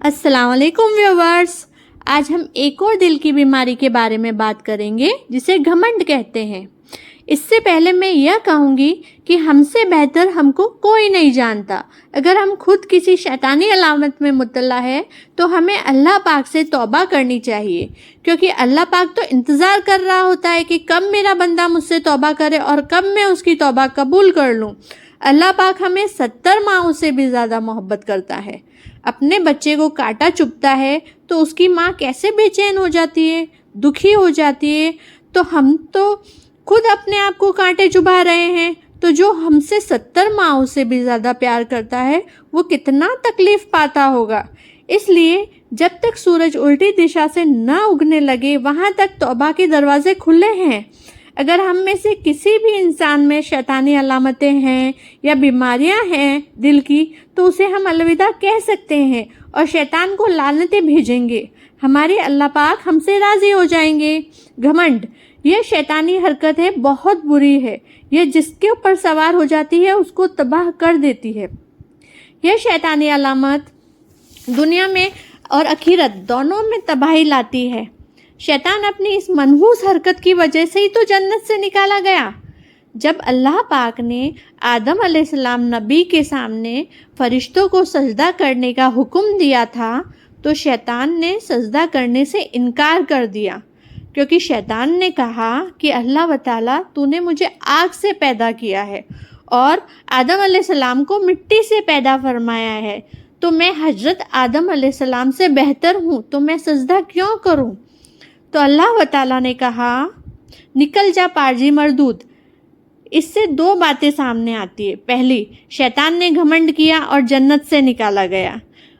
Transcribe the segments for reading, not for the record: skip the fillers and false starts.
अस्सलाम वालेकुम व्यूवर्स। आज हम एक और दिल की बीमारी के बारे में बात करेंगे जिसे घमंड कहते हैं। इससे पहले मैं यह कहूँगी कि हमसे बेहतर हमको कोई नहीं जानता। अगर हम खुद किसी शैतानी अलामत में मुब्तला है तो हमें अल्लाह पाक से तौबा करनी चाहिए, क्योंकि अल्लाह पाक तो इंतज़ार कर रहा होता है कि कब मेरा बंदा मुझसे तौबा करे और कब मैं उसकी तौबा कबूल कर लूँ। अल्लाह पाक हमें 70 माओं से भी ज़्यादा मोहब्बत करता है। अपने बच्चे को कांटा चुभता है तो उसकी माँ कैसे बेचैन हो जाती है, दुखी हो जाती है। तो हम तो खुद अपने आप को कांटे चुभा रहे हैं, तो जो हमसे 70 माओं से भी ज़्यादा प्यार करता है वो कितना तकलीफ़ पाता होगा। इसलिए जब तक सूरज उल्टी दिशा से न उगने लगे वहाँ तक तौबा के दरवाजे खुले हैं। अगर हम में से किसी भी इंसान में शैतानी अलामतें हैं या बीमारियां हैं दिल की, तो उसे हम अलविदा कह सकते हैं और शैतान को लानतें भेजेंगे। हमारे अल्लाह पाक हमसे राज़ी हो जाएंगे। घमंड यह शैतानी हरकत है, बहुत बुरी है। यह जिसके ऊपर सवार हो जाती है उसको तबाह कर देती है। यह शैतानी अलामत दुनिया में और आखिरत दोनों में तबाही लाती है। शैतान अपनी इस मनहूस हरकत की वजह से ही तो जन्नत से निकाला गया। जब अल्लाह पाक ने आदम अलैहिस्सलाम नबी के सामने फरिश्तों को सजदा करने का हुक्म दिया था तो शैतान ने सजदा करने से इनकार कर दिया, क्योंकि शैतान ने कहा कि अल्लाह व ताला तूने मुझे आग से पैदा किया है और आदम अलैहिस्सलाम को मिट्टी से पैदा फरमाया है, तो मैं हजरत आदम अलैहिस्सलाम से बेहतर हूँ, तो मैं सजदा क्यों करूँ। तो अल्लाह व ताला ने कहा निकल जा पारजी मरदूद। इससे दो बातें सामने आती है। पहली, शैतान ने घमंड किया और जन्नत से निकाला गया,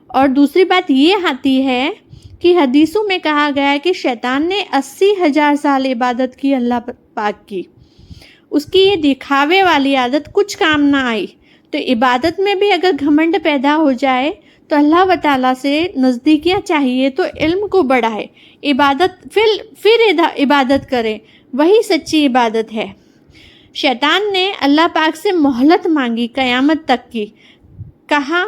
और दूसरी बात ये आती है कि हदीसों में कहा गया है कि शैतान ने 80,000 साल इबादत की अल्लाह पाक की, उसकी ये दिखावे वाली आदत कुछ काम ना आई। तो इबादत में भी अगर घमंड पैदा हो जाए तो अल्लाह व ताला से नज़दीकियाँ चाहिए तो इल्म को बढ़ाए, इबादत फिर इबादत करें, वही सच्ची इबादत है। शैतान ने अल्लाह पाक से मोहलत मांगी क़यामत तक की। कहा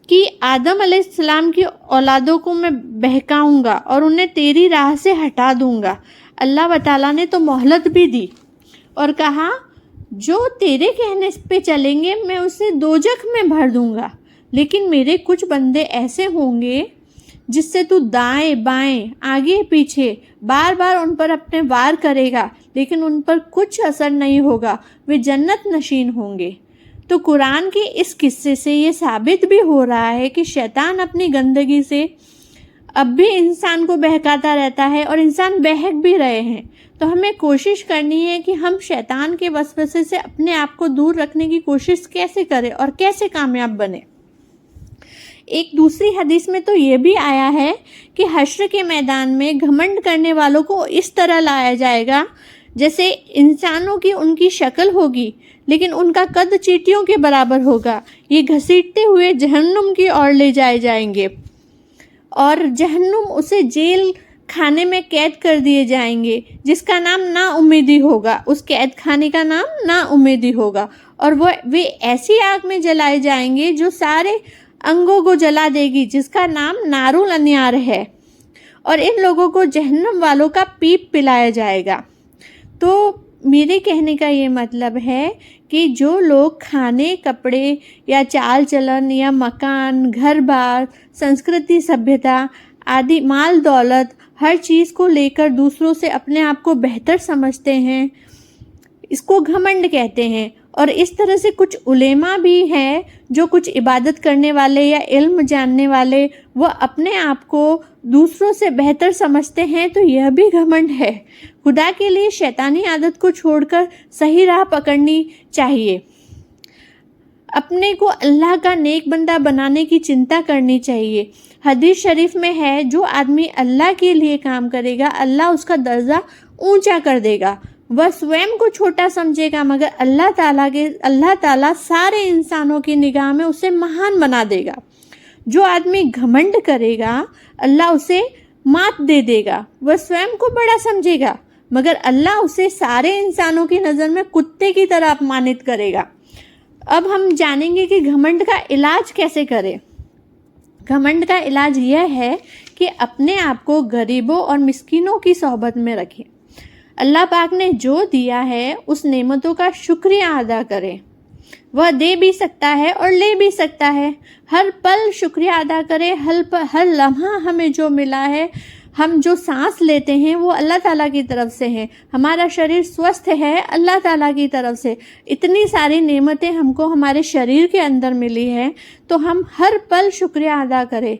कि आदम अलैहिस्सलाम की औलादों को मैं बहकाऊंगा और उन्हें तेरी राह से हटा दूंगा। अल्लाह व ताला ने तो मोहलत भी दी और कहा जो तेरे कहने पे चलेंगे मैं उसे दोजख में भर दूंगा, लेकिन मेरे कुछ बंदे ऐसे होंगे जिससे तू दाएं बाएं आगे पीछे बार बार उन पर अपने वार करेगा, लेकिन उन पर कुछ असर नहीं होगा, वे जन्नत नशीन होंगे। तो कुरान के इस किस्से से ये साबित भी हो रहा है कि शैतान अपनी गंदगी से अब भी इंसान को बहकाता रहता है और इंसान बहक भी रहे हैं। तो हमें कोशिश करनी है कि हम शैतान के वसवसे से अपने आप को दूर रखने की कोशिश कैसे करें और कैसे कामयाब बने। एक दूसरी हदीस में तो ये भी आया है कि हश्र के मैदान में घमंड करने वालों को इस तरह लाया जाएगा जैसे इंसानों की उनकी शक्ल होगी, लेकिन उनका कद चींटियों के बराबर होगा। ये घसीटते हुए जहन्नुम की ओर ले जाए जाएंगे और जहन्नुम उसे जेल खाने में कैद कर दिए जाएंगे, जिसका नाम ना उम्मीदी होगा। उस कैद खाने का नाम ना उम्मीदी होगा और वे ऐसी आग में जलाए जाएंगे जो सारे अंगों को जला देगी, जिसका नाम नारुल अन्यार है। और इन लोगों को जहन्नम वालों का पीप पिलाया जाएगा। तो मेरे कहने का ये मतलब है कि जो लोग खाने, कपड़े या चाल चलन या मकान, घर बार, संस्कृति, सभ्यता आदि, माल दौलत, हर चीज़ को लेकर दूसरों से अपने आप को बेहतर समझते हैं, इसको घमंड कहते हैं। और इस तरह से कुछ उलेमा भी हैं जो कुछ इबादत करने वाले या इल्म जानने वाले वो अपने आप को दूसरों से बेहतर समझते हैं, तो यह भी घमंड है। खुदा के लिए शैतानी आदत को छोड़कर सही राह पकड़नी चाहिए। अपने को अल्लाह का नेक बंदा बनाने की चिंता करनी चाहिए। हदीस शरीफ में है जो आदमी अल्लाह के लिए काम करेगा अल्लाह उसका दर्जा ऊंचा कर देगा। वह स्वयं को छोटा समझेगा मगर अल्लाह ताला सारे इंसानों की निगाह में उसे महान बना देगा। जो आदमी घमंड करेगा अल्लाह उसे मात दे देगा। वह स्वयं को बड़ा समझेगा मगर अल्लाह उसे सारे इंसानों की नज़र में कुत्ते की तरह अपमानित करेगा। अब हम जानेंगे कि घमंड का इलाज कैसे करें। घमंड का इलाज यह है कि अपने आप को गरीबों और मिस्किनों की सोहबत में रखें। अल्लाह पाक ने जो दिया है उस नेमतों का शुक्रिया अदा करें। वह दे भी सकता है और ले भी सकता है। हर पल शुक्रिया अदा करें। हर लम्हा हमें जो मिला है, हम जो सांस लेते हैं वो अल्लाह ताला की तरफ से है। हमारा शरीर स्वस्थ है अल्लाह ताला की तरफ से। इतनी सारी नेमतें हमको हमारे शरीर के अंदर मिली है, तो हम हर पल शुक्रिया अदा करें।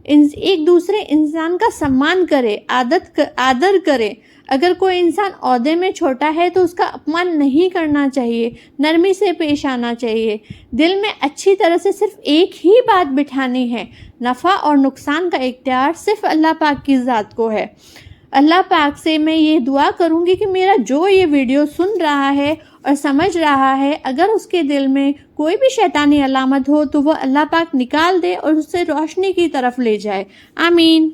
एक दूसरे इंसान का सम्मान करें, आदर करें। अगर कोई इंसान ओहदे में छोटा है तो उसका अपमान नहीं करना चाहिए, नरमी से पेश आना चाहिए। दिल में अच्छी तरह से सिर्फ एक ही बात बिठानी है, नफ़ा और नुकसान का इख्तियार सिर्फ अल्लाह पाक की ज़ात को है। अल्लाह पाक से मैं ये दुआ करूँगी कि मेरा जो ये वीडियो सुन रहा है और समझ रहा है, अगर उसके दिल में कोई भी शैतानी अलामत हो तो वह अल्लाह पाक निकाल दे और उसे रोशनी की तरफ ले जाए। आमीन।